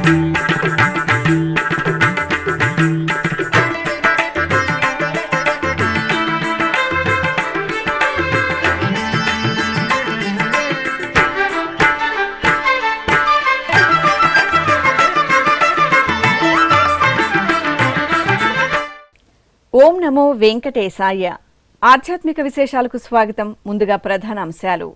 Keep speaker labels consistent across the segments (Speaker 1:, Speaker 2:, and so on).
Speaker 1: ఓం నమో వెంకటేశాయ. ఆధ్యాత్మిక విశేషాలకు స్వాగతం. ముందుగా ప్రధాన అంశాలు.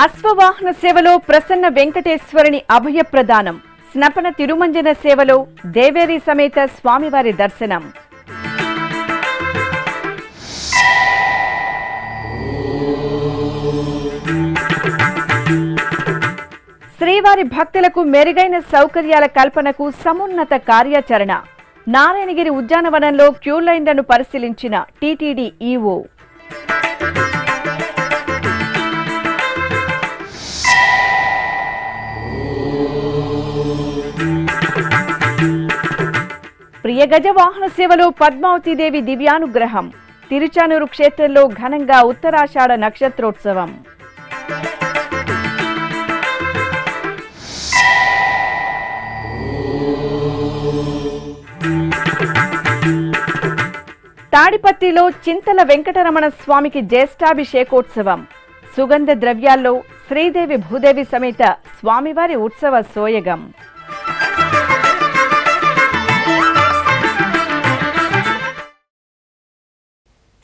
Speaker 1: అశ్వవాహన సేవలో ప్రసన్న వెంకటేశ్వరుని అభయ ప్రదానం. స్నపన తిరుమంజన సేవలో దేవేరి సమేత స్వామివారి దర్శనం. శ్రీవారి భక్తులకు మెరుగైన సౌకర్యాల కల్పనకు సమున్నత కార్యాచరణ. నారాయణగిరి ఉద్యానవనంలో క్యూ లైన్లను పరిశీలించిన టీటీడీ ఈవో. ప్రియగజ వాహన సేవలో పద్మావతీదేవి దివ్యానుగ్రహం. తిరుచానూరు క్షేత్రంలో ఘనంగా ఉత్తరాషాఢ నక్షత్రోత్సవం. తాడిపత్రిలో చింతల వెంకటరమణ స్వామికి జ్యేష్ఠాభిషేకోత్సవం. సుగంధ ద్రవ్యాల్లో శ్రీదేవి భూదేవి సమేత స్వామివారి ఉత్సవ సోయగం.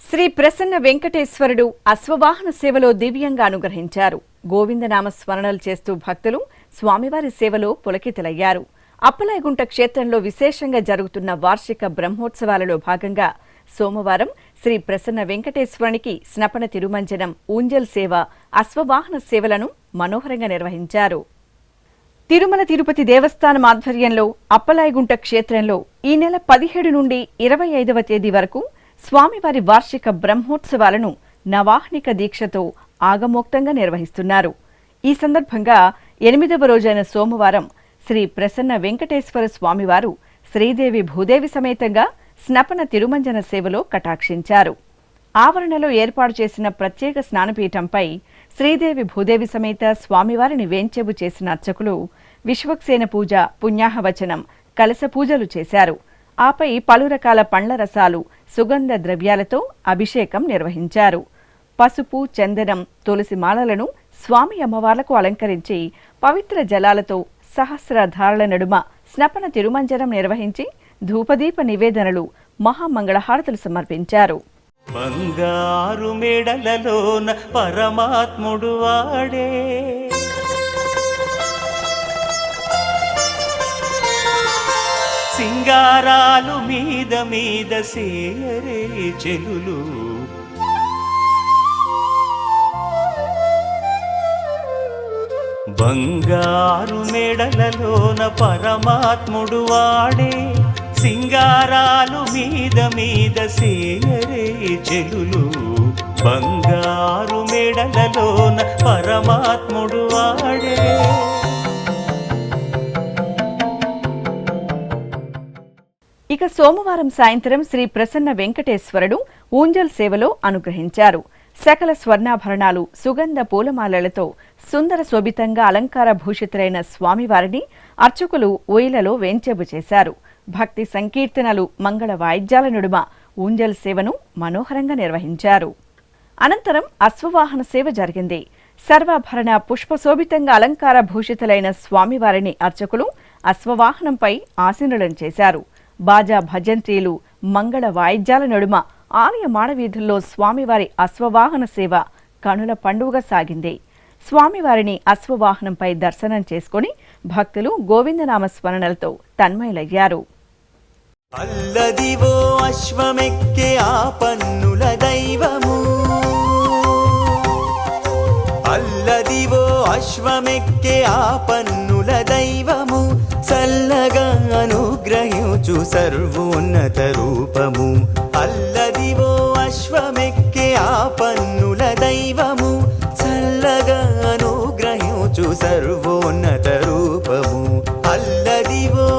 Speaker 1: శ్రీ ప్రసన్న వెంకటేశ్వరుడు అశ్వవాహన సేవలో దివ్యంగా అనుగ్రహించారు. గోవిందనామ స్మరణలు చేస్తూ భక్తులు స్వామివారి సేవలో పులకితులయ్యారు. అప్పలాయగుంట క్షేత్రంలో విశేషంగా జరుగుతున్న వార్షిక బ్రహ్మోత్సవాలలో భాగంగా సోమవారం శ్రీ ప్రసన్న వెంకటేశ్వరునికి స్నపన తిరుమంజనం, ఊంజల్ సేవ, అశ్వవాహన సేవలను మనోహరంగా నిర్వహించారు. తిరుమల తిరుపతి దేవస్థానం ఆధ్వర్యంలో అప్పలాయగుంట క్షేత్రంలో ఈ నెల 17 నుండి 25వ తేదీ వరకు స్వామివారి వార్షిక బ్రహ్మోత్సవాలను నవాహ్నిక దీక్షతో ఆగమోక్తంగా నిర్వహిస్తున్నారు. ఈ సందర్భంగా 8వ రోజైన సోమవారం శ్రీ ప్రసన్న వెంకటేశ్వర స్వామివారు శ్రీదేవి భూదేవి సమేతంగా స్నపన తిరుమంజన సేవలో కటాక్షించారు. ఆవరణలో ఏర్పాటు చేసిన ప్రత్యేక స్నానపీఠంపై శ్రీదేవి భూదేవి సమేత స్వామివారిని వేంచేపు చేసిన అర్చకులు విశ్వక్సేన పూజ, పుణ్యాహవచనం, కలశ పూజలు చేశారు. ఆపై పలు రకాల పండ్ల రసాలు, సుగంధ ద్రవ్యాలతో అభిషేకం నిర్వహించారు. పసుపు, చందనం, తులసి మాలలను స్వామి అమ్మవార్లకు అలంకరించి పవిత్ర జలాలతో సహస్రధారల నడుమ స్నపన తిరుమంజనం నిర్వహించి ధూపదీప నివేదనలు, మహామంగళహారతులు సమర్పించారు.
Speaker 2: బంగారు మెడలలోన పరమాత్ముడు వాడే, సింగారాలు మీద మీద సేయరే చెలులు, బంగారు మెడలలోన పరమాత్ముడు వాడే, సింగారాలు మీద మీద సేయరే చెలులు, బంగారు మెడలలోన పరమాత్ముడు వాడే.
Speaker 1: ఇక సోమవారం సాయంత్రం శ్రీ ప్రసన్న వెంకటేశ్వరుడు ఊంజల్ సేవలో అనుగ్రహించారు. సకల స్వర్ణాభరణాలు, సుగంధ పూలమాలలతో సుందర శోభితంగా అలంకార భూషితులైన స్వామివారిని అర్చకులు ఊయలలో వేంచేపు చేశారు. భక్తి సంకీర్తనలు, మంగళ వాయిద్యాల నడుమ ఊంజల్ సేవను మనోహరంగా నిర్వహించారు. అనంతరం అశ్వవాహన సేవ జరిగింది. సర్వాభరణ పుష్పశోభితంగా అలంకార భూషితులైన స్వామివారిని అర్చకులు అశ్వవాహనంపై ఆసీనులను చేశారు. బాజా భజంత్రీలు, మంగళ వాయిద్యాల నడుమ ఆలయ మాడవీధుల్లో స్వామివారి అశ్వవాహన సేవ కనుల పండుగగా సాగింది. స్వామివారిని అశ్వవాహనంపై దర్శనం చేసుకుని భక్తులు గోవిందనామ స్మరణలతో తన్మయులయ్యారు.
Speaker 2: అల్లదివో అశ్వమెక్కే ఆ పన్నుల దైవము, అల్లదివో అశ్వమెక్కే ఆ పన్నుల దైవము, చల్లగా అనుగ్రహించు సర్వోన్నత రూపము. అల్లదివో అశ్వమెక్కే ఆ పన్నుల దైవము, చల్లగా అనుగ్రహించు సర్వోన్నత రూపము. అల్లదివో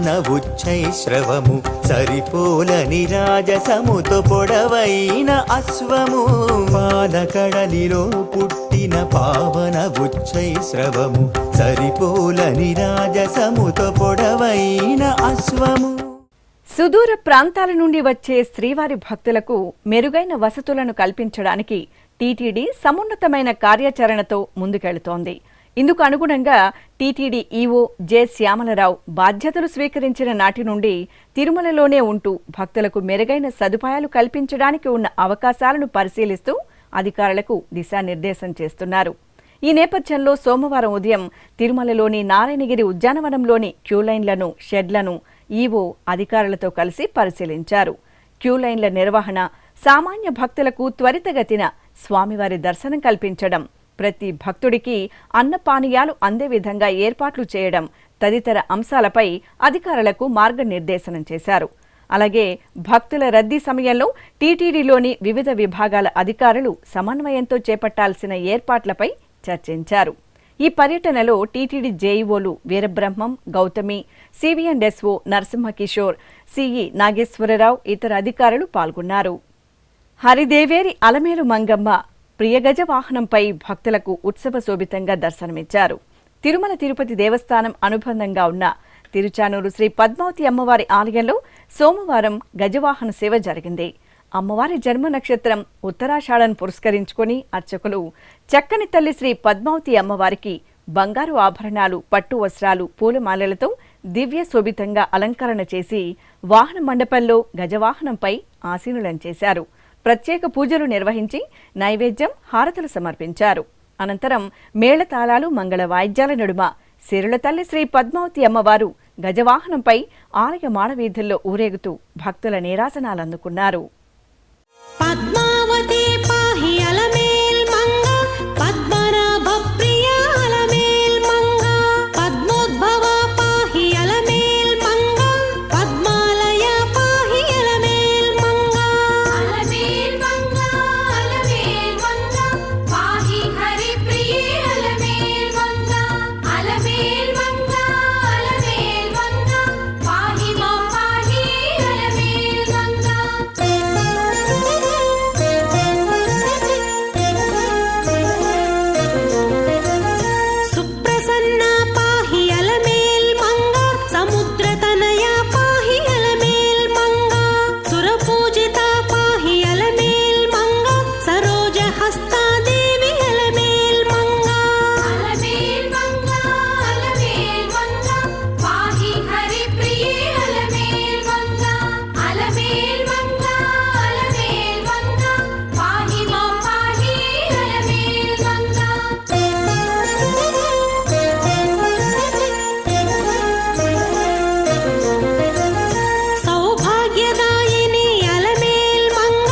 Speaker 2: పావన ఉచ్చైశ్రవము సరిపోలని రాజసముతో పొడవైన అశ్వము పాలకడలిలో పుట్టిన పావన ఉచ్చైశ్రవము సరిపోలని రాజసముతో పొడవైన అశ్వము.
Speaker 1: సుదూర ప్రాంతాల నుండి వచ్చే శ్రీవారి భక్తులకు మెరుగైన వసతులను కల్పించడానికి టీటీడీ సమున్నతమైన కార్యాచరణతో ముందుకెళుతోంది. ఇందుకు అనుగుణంగా టీటీడీ ఈవో జె శ్యామలరావు బాధ్యతలు స్వీకరించిన నాటి నుండి తిరుమలలోనే ఉంటూ భక్తులకు మెరుగైన సదుపాయాలు కల్పించడానికి ఉన్న అవకాశాలను పరిశీలిస్తూ అధికారులకు దిశానిర్దేశం చేస్తున్నారు. ఈ నేపథ్యంలో సోమవారం ఉదయం తిరుమలలోని నారాయణగిరి ఉద్యానవనంలోని క్యూలైన్లను, షెడ్లను ఈవో అధికారులతో కలిసి పరిశీలించారు. క్యూలైన్ల నిర్వహణ, సామాన్య భక్తులకు త్వరితగతిన స్వామివారి దర్శనం కల్పించడం, ప్రతి భక్తుడికి అన్నపానీయాలు అందే విధంగా ఏర్పాట్లు చేయడం తదితర అంశాలపై అధికారులకు మార్గనిర్దేశనం చేశారు. అలాగే భక్తుల రద్దీ సమయంలో టీటీడీలోని వివిధ విభాగాల అధికారులు సమన్వయంతో చేపట్టాల్సిన ఏర్పాట్లపై చర్చించారు. ఈ పర్యటనలో టీటీడీ జేఈఓలు వీరబ్రహ్మం, గౌతమి, సివిఎండ్ఎస్ఓ నరసింహకిషోర్, సిఈ నాగేశ్వరరావు, ఇతర అధికారులు పాల్గొన్నారు. హరిదేవేరి అలమేలు మంగమ్మ ప్రియగజ వాహనంపై భక్తులకు ఉత్సవ శోభితంగా దర్శనమిచ్చారు. తిరుమల తిరుపతి దేవస్థానం అనుబంధంగా ఉన్న తిరుచానూరు శ్రీ పద్మావతి అమ్మవారి ఆలయంలో సోమవారం గజవాహన సేవ జరిగింది. అమ్మవారి జన్మ నక్షత్రం ఉత్తరాషాఢను పురస్కరించుకుని అర్చకులు చక్కని తల్లి శ్రీ పద్మావతి అమ్మవారికి బంగారు ఆభరణాలు, పట్టు వస్త్రాలు, పూలమాలలతో దివ్య శోభితంగా అలంకరణ చేసి వాహన మండపంలో గజవాహనంపై ఆసీనులం చేశారు. ప్రత్యేక పూజలు నిర్వహించి నైవేద్యం, హారతులు సమర్పించారు. అనంతరం మేళతాళాలు, మంగళ వాయిద్యాల నడుమ సిరుల తల్లి శ్రీ పద్మావతి అమ్మవారు గజవాహనంపై ఆలయ మాడవీధుల్లో ఊరేగుతూ భక్తుల నీరాసనాలందుకున్నారు.
Speaker 3: పద్మావతి పాహి అలమేల్ మంగ, పద్మనాభ ప్రియ అలమేల్ మంగ, పద్మోద్భవ పాహి అలమేల్ మంగ, పద్మాలయ పాహి అలమేల్ మంగ, అలమేల్ మంగ, అలమేల్ మంగ, పాహి హరి ప్రియ అలమేల్ మంగ, అలమేల్ మంగ, అలమేల్ మంగ, పాహి మా పాహి అలమేల్ మంగ. సుప్రసన్న పాహి అలమేల్ మంగ, సముద్రతనయ పాహి అలమేల్ మంగ, సురపూజిత పాహి అలమేల్ మంగ, సరోజ హస్తాదేవి అలమేల్ మంగ, అలమేల్ మంగ, అలమేల్ మంగ, పాహి హరి ప్రియ అలమేల్ మంగ, అలమేల్ మంగ, అలమేల్ మంగ, పాహి మా పాహి అలమేల్ మంగ. సౌభాగ్యదాయిని అలమేల్ మంగ,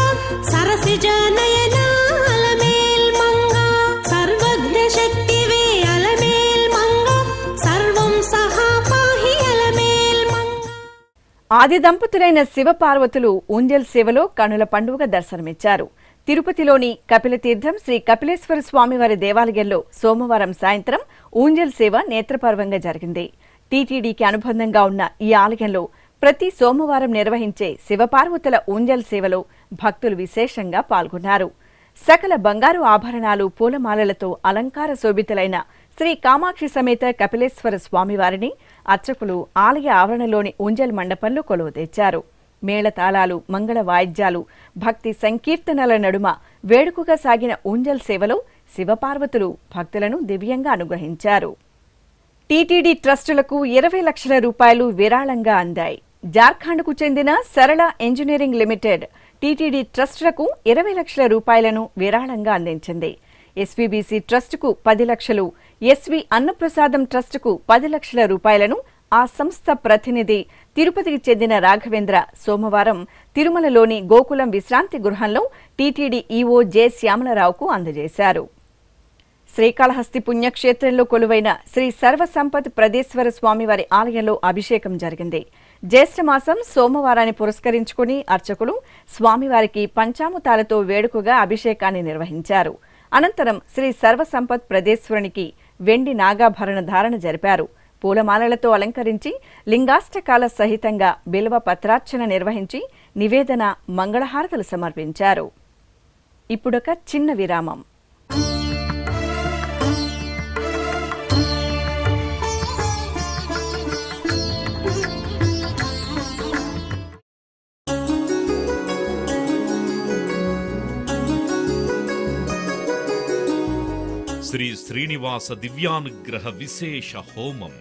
Speaker 3: సరసిజ నయన అలమేల్ మంగ, సర్వజ్ఞ శక్తివే అలమేల్ మంగ, సర్వం సహా పాహి అలమేల్ మంగ.
Speaker 1: ఆది దంపతులైన శివపార్వతులు ఊంజల్ సేవలో కనుల పండుగ దర్శనమిచ్చారు. తిరుపతిలోని కపిలతీర్థం శ్రీ కపిలేశ్వర స్వామివారి దేవాలయంలో సోమవారం సాయంత్రం ఊంజల్ సేవ నేత్రపర్వంగా జరిగింది. టీటీడీకి అనుబంధంగా ఉన్న ఈ ఆలయంలో ప్రతి సోమవారం నిర్వహించే శివపార్వతుల ఊంజల్ సేవలో భక్తులు విశేషంగా పాల్గొన్నారు. సకల బంగారు ఆభరణాలు, పూలమాలలతో అలంకార శోభితులైన శ్రీ కామాక్షి సమేత కపిలేశ్వర స్వామివారిని అర్చకులు ఆలయ ఆవరణలోని ఊంజల్ మండపంలో కొలువు తెచ్చారు. మేళతాళాలు, మంగళ వాయిద్యాలు, భక్తి సంకీర్తనల నడుమ వేడుకగా సాగిన ఊంజల్ సేవలో శివపార్వతులు భక్తులను దివ్యంగా అనుగ్రహించారు. టీటీడీ ట్రస్టులకు 20 లక్షల రూపాయలు విరాళంగా అందాయి. జార్ఖండ్కు చెందిన సరళ ఇంజనీరింగ్ లిమిటెడ్ టీటీడీ ట్రస్టులకు 20 లక్షల రూపాయలను విరాళంగా అందించింది. ఎస్వీబీసీ ట్రస్టుకు 10 లక్షలు, ఎస్వి అన్నప్రసాదం ట్రస్టుకు 10 లక్షల రూపాయలను ఆ సంస్థ ప్రతినిధి తిరుపతికి చెందిన రాఘవేంద్ర సోమవారం తిరుమలలోని గోకులం విశ్రాంతి గృహంలో టీటీడీ ఈవో జె శ్యామలరావుకు అందజేశారు. శ్రీకాళహస్తి పుణ్యక్షేత్రంలో కొలువైన శ్రీ సర్వసంపత్ ప్రదేశ్వర స్వామివారి ఆలయంలో అభిషేకం జరిగింది. జ్యేష్ఠమాసం సోమవారాన్ని పురస్కరించుకుని అర్చకులు స్వామివారికి పంచామృతాలతో వేడుకగా అభిషేకాన్ని నిర్వహించారు. అనంతరం శ్రీ సర్వసంపత్ ప్రదేశ్వరునికి వెండి నాగాభరణ ధారణ జరిపారు. పూలమాలలతో అలంకరించి లింగాష్టకాల సహితంగా బిల్వ పత్రార్చన నిర్వహించి నివేదన మంగళహారతులు సమర్పించారు. ఇప్పుడొక చిన్న విరామం.
Speaker 4: శ్రీ శ్రీనివాస దివ్యానుగ్రహ విశేష హోమం.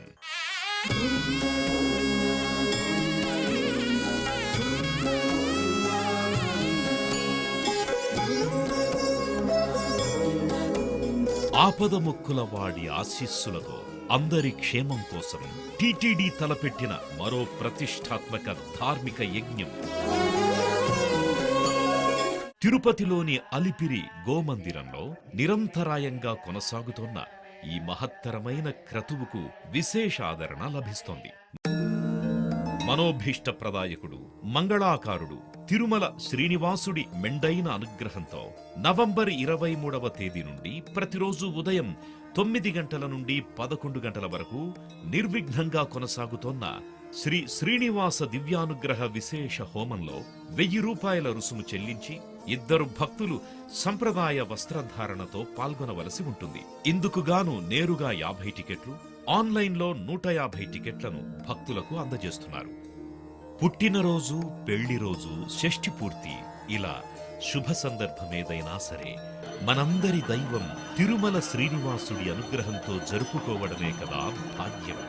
Speaker 4: ఆపదముక్కుల వాడి ఆశీస్సులతో అందరి క్షేమం కోసం టిటిడి తలపెట్టిన మరో ప్రతిష్టాత్మక ధార్మిక యజ్ఞం. తిరుపతిలోని అలిపిరి గోమందిరంలో నిరంతరాయంగా కొనసాగుతోన్న ఈ మహత్తరమైన క్రతువుకు విశేష ఆదరణ లభిస్తోంది. మనోభీష్టప్రదాయకుడు, మంగళాకారుడు తిరుమల శ్రీనివాసుడి మెండైన అనుగ్రహంతో నవంబర్ 23వ తేదీ నుండి ప్రతిరోజు ఉదయం 9 గంటల నుండి 11 గంటల వరకు నిర్విఘ్నంగా కొనసాగుతోన్న శ్రీ శ్రీనివాస దివ్యానుగ్రహ విశేష హోమంలో 1000 రూపాయల రుసుము చెల్లించి 2 భక్తులు సంప్రదాయ వస్త్రధారణతో పాల్గొనవలసి ఉంటుంది. ఇందుకుగాను నేరుగా 50 టికెట్లు, ఆన్లైన్లో 150 టికెట్లను భక్తులకు అందజేస్తున్నారు. పుట్టినరోజు, పెళ్లిరోజు, షష్ఠి పూర్తి ఇలా శుభ సందర్భమేదైనా సరే మనందరి దైవం తిరుమల శ్రీనివాసుడి అనుగ్రహంతో జరుపుకోవడమే కదా భాగ్యం.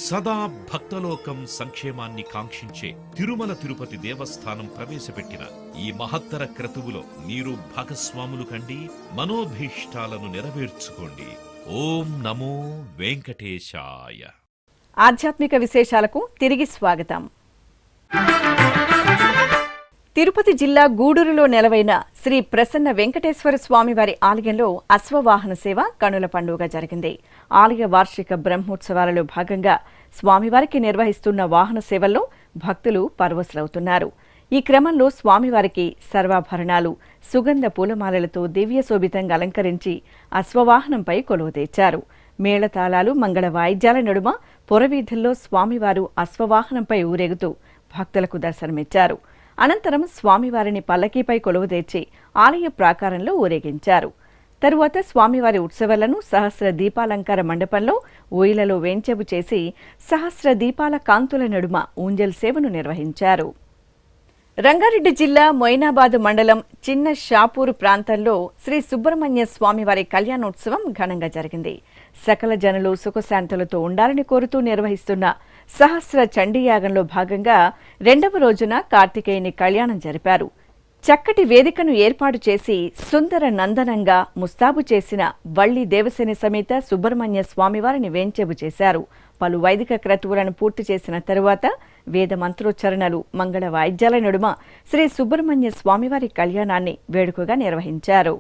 Speaker 4: సదా భక్తలోకం సంక్షేమాన్ని కాంక్షించే తిరుమల తిరుపతి దేవస్థానం ప్రవేశపెట్టిన ఈ మహత్తర క్రతువులో మీరు భాగస్వాములు కండి, మనోభీష్టాలను నెరవేర్చుకోండి. ఓం నమో వెంకటేశాయ.
Speaker 1: ఆధ్యాత్మిక విశేషాలకు తిరిగి స్వాగతం. తిరుపతి జిల్లా గూడూరులో నెలవైన శ్రీ ప్రసన్న వెంకటేశ్వర స్వామివారి ఆలయంలో అశ్వవాహన సేవ కనుల పండుగ జరిగింది. ఆలయ వార్షిక బ్రహ్మోత్సవాలలో భాగంగా స్వామివారికి నిర్వహిస్తున్న వాహన సేవల్లో భక్తులు పరవశులవుతున్నారు. ఈ క్రమంలో స్వామివారికి సర్వాభరణాలు, సుగంధ పూలమాలలతో దివ్య శోభితంగా అలంకరించి అశ్వవాహనంపై కొలువు తెచ్చారు. మేళతాళాలు, మంగళ వాయిద్యాల నడుమ పొరవీధుల్లో స్వామివారు అశ్వవాహనంపై ఊరేగుతూ భక్తులకు దర్శనమిచ్చారు. అనంతరం స్వామివారిని పల్లకీపై కొలువు తెచ్చి ఆలయ ప్రాకారంలో ఊరేగించారు. తరువాత స్వామివారి ఉత్సవాలను సహస్ర దీపాలంకార మండపంలో ఊయలలో వేంచెపు చేసి సహస్ర దీపాల కాంతుల నడుమ ఊంజల్ సేవను నిర్వహించారు. రంగారెడ్డి జిల్లా మొయినాబాద్ మండలం చిన్న షాపూరు ప్రాంతంలో శ్రీ సుబ్రహ్మణ్య స్వామివారి కళ్యాణోత్సవం ఘనంగా జరిగింది. సకల జనులు సుఖశాంతులతో ఉండాలని కోరుతూ నిర్వహిస్తున్న సహస్ర చండీయాగంలో భాగంగా 2వ రోజున కార్తికేయుని కళ్యాణం జరిపారు. చక్కటి వేదికను ఏర్పాటు చేసి సుందర నందనంగా ముస్తాబు చేసిన వల్లి దేవసేన సమేత సుబ్రహ్మణ్య స్వామివారిని వేంచెబు చేశారు. పలు వైదిక క్రతువులను పూర్తి చేసిన తరువాత వేద మంత్రోచ్చరణలు, మంగళ వాయిద్యాల నడుమ శ్రీ సుబ్రహ్మణ్య స్వామివారి కళ్యాణాన్ని వేడుకగా నిర్వహించారు.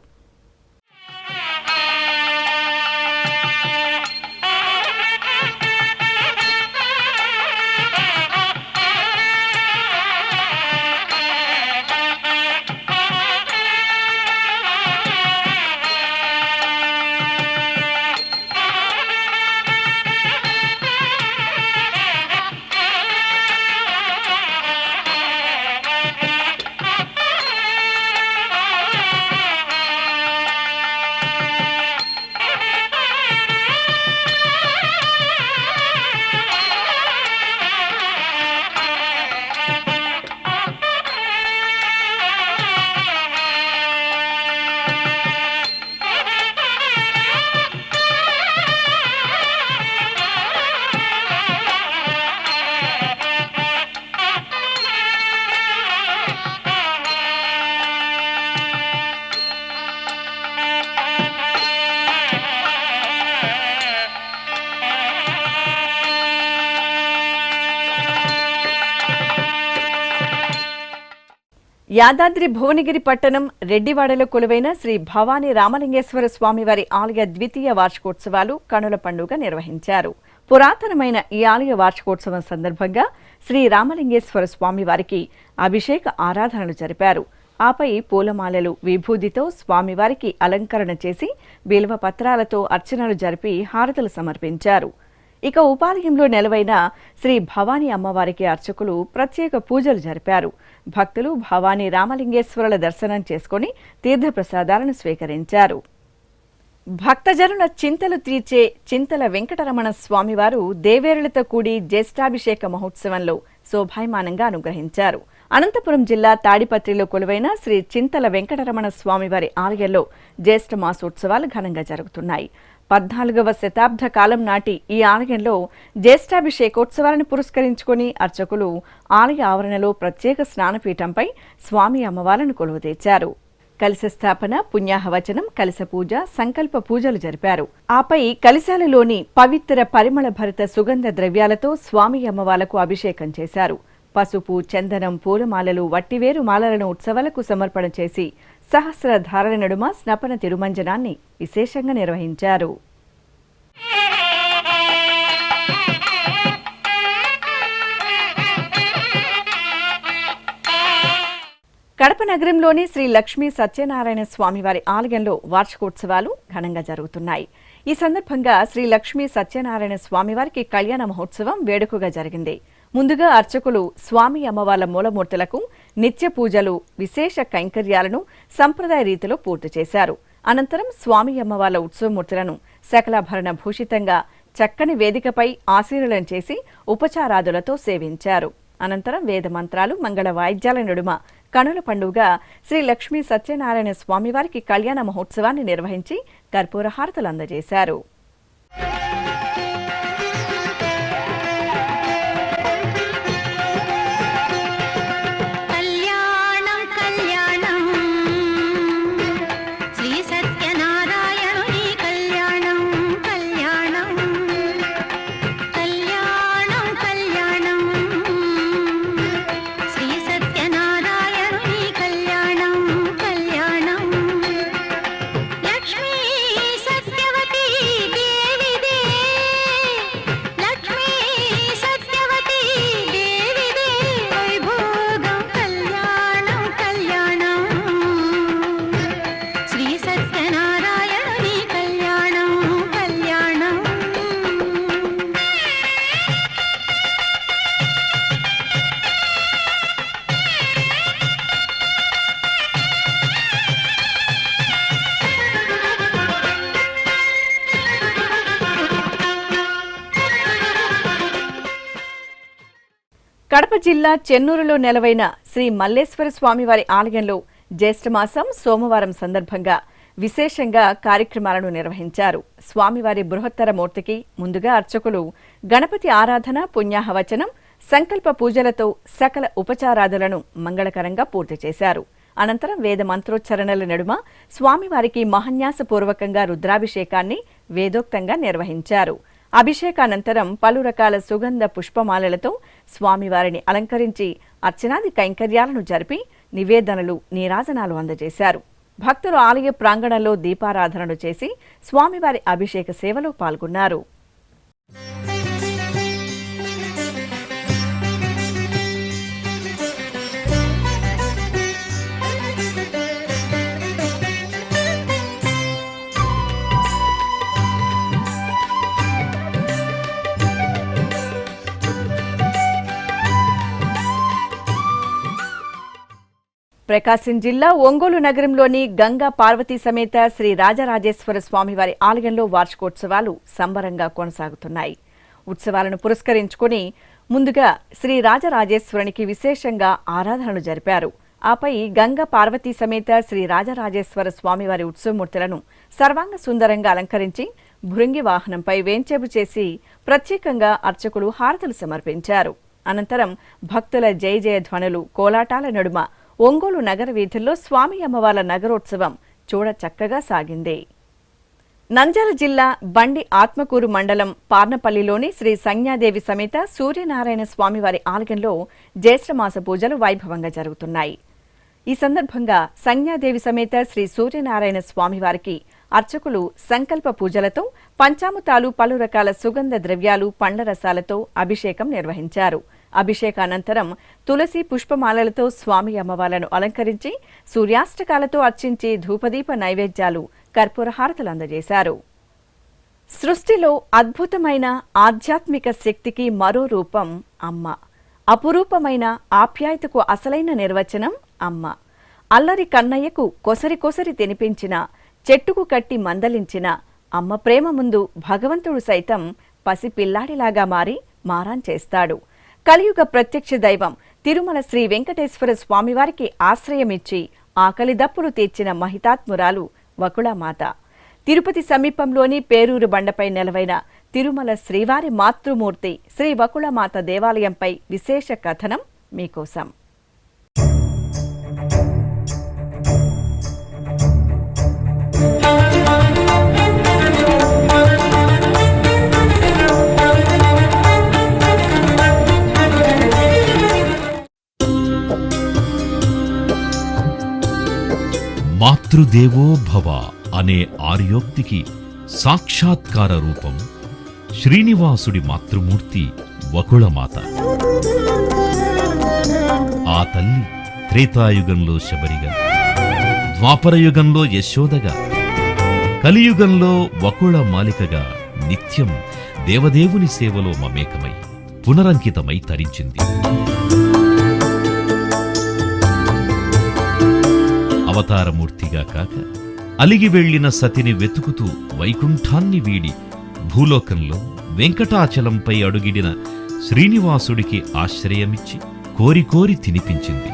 Speaker 1: యాదాద్రి భువనగిరి పట్టణం రెడ్డివాడలో కొలువైన శ్రీ భవానీ రామలింగేశ్వర స్వామివారి ఆలయ ద్వితీయ వార్షికోత్సవాలు కనుల పండుగ నిర్వహించారు. పురాతనమైన ఈ ఆలయ వార్షికోత్సవం సందర్భంగా శ్రీ రామలింగేశ్వర స్వామివారికి అభిషేక ఆరాధనలు జరిపారు. ఆపై పూలమాలలు, విభూదితో స్వామివారికి అలంకరణ చేసి బిల్వ పత్రాలతో అర్చనలు జరిపి హారతులు సమర్పించారు. ఇక ఉపాలయంలో నెలవైన శ్రీ భవానీ అమ్మవారికి అర్చకులు ప్రత్యేక పూజలు జరిపారు. భక్తులు భవానీ రామలింగేశ్వరుల దర్శనం చేసుకుని తీర్థప్రసాదాలను స్వీకరించారు. భక్తజనుల చింతలు తీర్చే చింతల వెంకటరమణ స్వామివారు దేవేరులతో కూడి జ్యేష్ఠాభిషేక మహోత్సవంలో శోభాయమానంగా అనుగ్రహించారు. అనంతపురం జిల్లా తాడిపత్రిలో కొలువైన శ్రీ చింతల వెంకటరమణ స్వామివారి ఆలయంలో జ్యేష్ఠ మాసోత్సవాలు ఘనంగా జరుగుతున్నాయి. 14వ శతాబ్ద కాలం నాటి ఈ ఆలయంలో జ్యేష్ఠాభిషేకోత్సవాలను పురస్కరించుకుని అర్చకులు ఆలయ ఆవరణలో ప్రత్యేక స్నానపీఠంపై స్వామి అమ్మవార్లను కొలువుతీర్చారు. కలశ స్థాపన, పుణ్యాహవచనం, కలశ పూజ, సంకల్ప పూజలు జరిపారు. ఆపై కలశాలలోని పవిత్ర పరిమళ భరిత సుగంధ ద్రవ్యాలతో స్వామి అమ్మవార్లకు అభిషేకం చేశారు. పసుపు, చందనం, పూలమాలలు, వట్టివేరు మాలలను ఉత్సవాలకు సమర్పణ చేసి సహస్రధారల నడుమ స్నపన తిరుమంజనాన్ని విశేషంగా నిర్వహించారు. కడప నగరంలోని శ్రీ లక్ష్మీ సత్యనారాయణ స్వామివారి ఆలయంలో వార్షికోత్సవాలు ఘనంగా జరుగుతున్నాయి. ఈ సందర్భంగా శ్రీ లక్ష్మీ సత్యనారాయణ స్వామివారికి కళ్యాణ మహోత్సవం వేడుకగా జరిగింది. ముందుగా అర్చకులు స్వామి అమ్మవార్ల మూలమూర్తులకు నిత్య పూజలు, విశేష కైంకర్యాలను సంప్రదాయ రీతిలో పూర్తి చేశారు. అనంతరం స్వామి అమ్మవార్ల ఉత్సవమూర్తులను సకలాభరణ భూషితంగా చక్కని వేదికపై ఆశీర్వలనం చేసి ఉపచారాదులతో సేవించారు. అనంతరం వేద మంత్రాలు, మంగళ వాయిద్యాల నడుమ కనుల పండుగ శ్రీ లక్ష్మీ సత్యనారాయణ స్వామివారికి కళ్యాణ మహోత్సవాన్ని నిర్వహించి కర్పూర హారతులు అందజేశారు. కడప జిల్లా చెన్నూరులో నెలవైన శ్రీ మల్లేశ్వర స్వామివారి ఆలయంలో జ్యేష్ఠమాసం సోమవారం సందర్భంగా విశేషంగా కార్యక్రమాలను నిర్వహించారు. స్వామివారి బృహత్తర మూర్తికి ముందుగా అర్చకులు గణపతి ఆరాధన, పుణ్యాహవచనం, సంకల్ప పూజలతో సకల ఉపచారాదులను మంగళకరంగా పూర్తి చేశారు. అనంతరం వేద మంత్రోచ్చరణల నడుమ స్వామివారికి మహాన్యాసపూర్వకంగా రుద్రాభిషేకాన్ని వేదోక్తంగా నిర్వహించారు. అభిషేకానంతరం పలు రకాల సుగంధ పుష్పమాలలతో స్వామివారిని అలంకరించి అర్చనాది కైంకర్యాలను జరిపి నివేదనలు, నీరాజనాలు అందజేశారు. భక్తులు ఆలయ ప్రాంగణంలో దీపారాధనలు చేసి స్వామివారి అభిషేక సేవలో పాల్గొన్నారు. ప్రకాశం జిల్లా ఒంగోలు నగరంలోని గంగా పార్వతీ సమేత శ్రీ రాజరాజేశ్వర స్వామివారి ఆలయంలో వార్షికోత్సవాలు సంబరంగా కొనసాగుతున్నాయి. ఉత్సవాలను పురస్కరించుకుని ముందుగా శ్రీ రాజరాజేశ్వరునికి విశేషంగా ఆరాధనలు జరిపారు. ఆపై గంగా పార్వతీ సమేత శ్రీ రాజరాజేశ్వర స్వామివారి ఉత్సవమూర్తులను సర్వాంగ సుందరంగా అలంకరించి భృంగి వాహనంపై వేంచేపు చేసి ప్రత్యేకంగా అర్చకులు హారతులు సమర్పించారు. అనంతరం భక్తుల జయ జయ ధ్వనులు, కోలాటాల నడుమ ఒంగోలు నగర వీధుల్లో స్వామి అమ్మవార్ల నగరోత్సవం చూడ చక్కగా సాగింది. నంద్యాల జిల్లా బండి ఆత్మకూరు మండలం పార్నపల్లిలోని శ్రీ సంజ్ఞాదేవి సమేత సూర్యనారాయణ స్వామివారి ఆలయంలో జ్యేష్ఠమాస పూజలు వైభవంగా జరుగుతున్నాయి. ఈ సందర్భంగా సంజ్ఞాదేవి సమేత శ్రీ సూర్యనారాయణ స్వామివారికి అర్చకులు సంకల్ప పూజలతో పంచామృతాలు, పలు రకాల సుగంధ ద్రవ్యాలు, పండ్ల రసాలతో అభిషేకం నిర్వహించారు. అభిషేకానంతరం తులసి పుష్పమాలలతో స్వామి అమ్మవార్లను అలంకరించి సూర్యాష్టకాలతో అర్చించి ధూపదీప నైవేద్యాలు, కర్పూర హారతులు అందజేశారు. సృష్టిలో అద్భుతమైన ఆధ్యాత్మిక శక్తికి మరో రూపం అమ్మ. అపురూపమైన ఆప్యాయతకు అసలైన నిర్వచనం అమ్మ. అల్లరి కన్నయ్యకు కొసరి కొసరి తినిపించిన, చెట్టుకు కట్టి మందలించిన అమ్మ ప్రేమ ముందు భగవంతుడు సైతం పసిపిల్లాడిలాగా మారి మారాన్ చేస్తాడు. కలియుగ ప్రత్యక్ష దైవం తిరుమల శ్రీ వెంకటేశ్వర స్వామివారికి ఆశ్రయమిచ్చి ఆకలి దప్పులు తీర్చిన మహితాత్మురాలు వకుళమాత. తిరుపతి సమీపంలోని పేరూరు బండపై నెలవైన తిరుమల శ్రీవారి మాతృమూర్తి శ్రీ వకుళమాత దేవాలయంపై విశేష కథనం మీకోసం.
Speaker 4: మాతృదేవో భవ అనే ఆర్యోక్తికి సాక్షాత్కార రూపం శ్రీనివాసుడి మాతృమూర్తి వకుళమాత. ఆ తల్లి త్రేతాయుగంలో శబరిగా, ద్వాపరయుగంలో యశోదగా, కలియుగంలో వకుళ మాలికగా నిత్యం దేవదేవుని సేవలో మమేకమై పునరంకితమై తరించింది. అవతారమూర్తిగా కాక అలిగి వెళ్లిన సతిని వెతుకుతూ వైకుంఠాన్ని వీడి భూలోకంలో వెంకటాచలంపై అడుగిడిన శ్రీనివాసుడికి ఆశ్రయమిచ్చి కోరి కోరి తినిపించింది.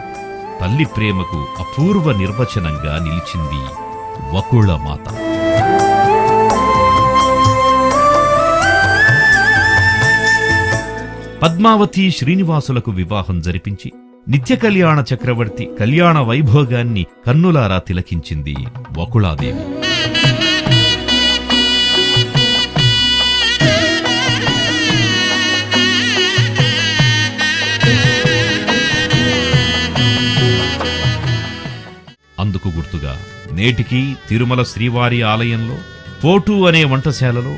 Speaker 4: తల్లి ప్రేమకు అపూర్వ నిర్వచనంగా నిలిచింది వకుళమాత. పద్మావతి శ్రీనివాసులకు వివాహం జరిపించి నిత్య కళ్యాణ చక్రవర్తి కళ్యాణ వైభోగాన్ని కన్నులారా తిలకించింది వకుళాదేవి. అందుకు గుర్తుగా నేటికి తిరుమల శ్రీవారి ఆలయంలో పోటు అనే వంటశాలలో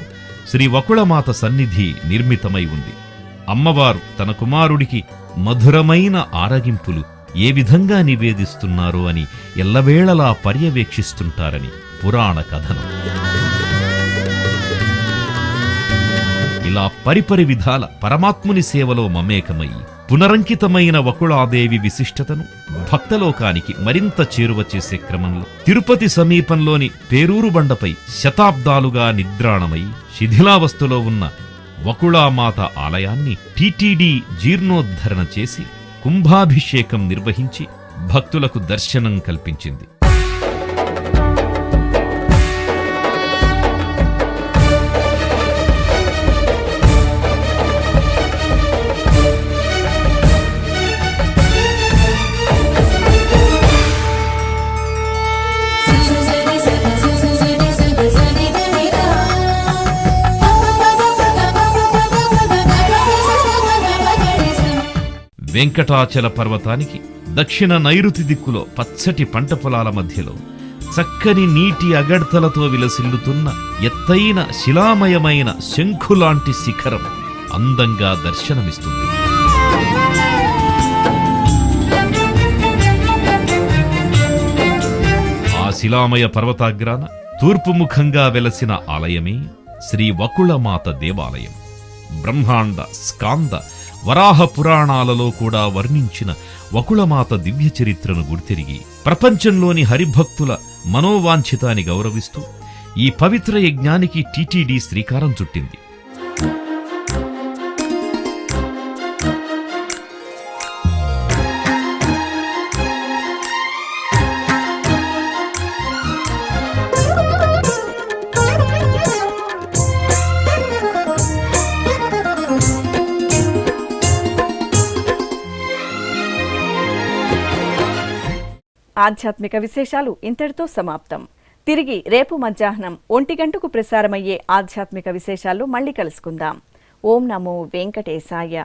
Speaker 4: శ్రీ వకుళమాత సన్నిధి నిర్మితమై ఉంది. అమ్మవారు తన కుమారుడికి మధురమైన ఆరగింపులు ఏ విధంగా నివేదిస్తున్నారో అని ఎల్లవేళలా పర్యవేక్షిస్తుంటారని పురాణ కథనం. ఇలా పరిపరి విధాల పరమాత్ముని సేవలో మమేకమై పునరంకితమైన వకుళాదేవి విశిష్టతను భక్తలోకానికి మరింత చేరువ చేసే క్రమంలో తిరుపతి సమీపంలోని పేరూరు బండపై శతాబ్దాలుగా నిద్రాణమై శిథిలావస్థలో ఉన్న వకుళామాత ఆలయాన్ని టీటీడీ జీర్ణోద్ధరణ చేసి కుంభాభిషేకం నిర్వహించి భక్తులకు దర్శనం కల్పించింది. వెంకటాచల పర్వతానికి దక్షిణ నైరుతి దిక్కులో పచ్చటి పంట పొలాల మధ్యలో చక్కని నీటి అగడ్తలతో విలసిల్లుతున్న ఎత్తైన శిలామయమైన శంఖులాంటి శిఖరం అందంగా దర్శనమిస్తుంది. ఆ శిలామయ పర్వతాగ్రాన తూర్పుముఖంగా వెలసిన ఆలయమే శ్రీ వకుళమాత దేవాలయం. బ్రహ్మాండ, స్కాంద, వరాహ పురాణాలలో కూడా వర్ణించిన వకుళమాత దివ్య చరిత్రను గుర్తిరిగి ప్రపంచంలోని హరిభక్తుల మనోవాంఛితాన్ని గౌరవిస్తూ ఈ పవిత్ర యజ్ఞానికి టీటీడీ శ్రీకారం చుట్టింది.
Speaker 1: ఆధ్యాత్మిక విశేషాలు ఇంతటితో సమాప్తం. తిరిగి రేపు మధ్యాహ్నం 1 గంటకు ప్రసారమయ్యే ఆధ్యాత్మిక విశేషాల్లో మళ్ళీ కలుసుకుందాం. ఓం నమో వెంకటేశాయ.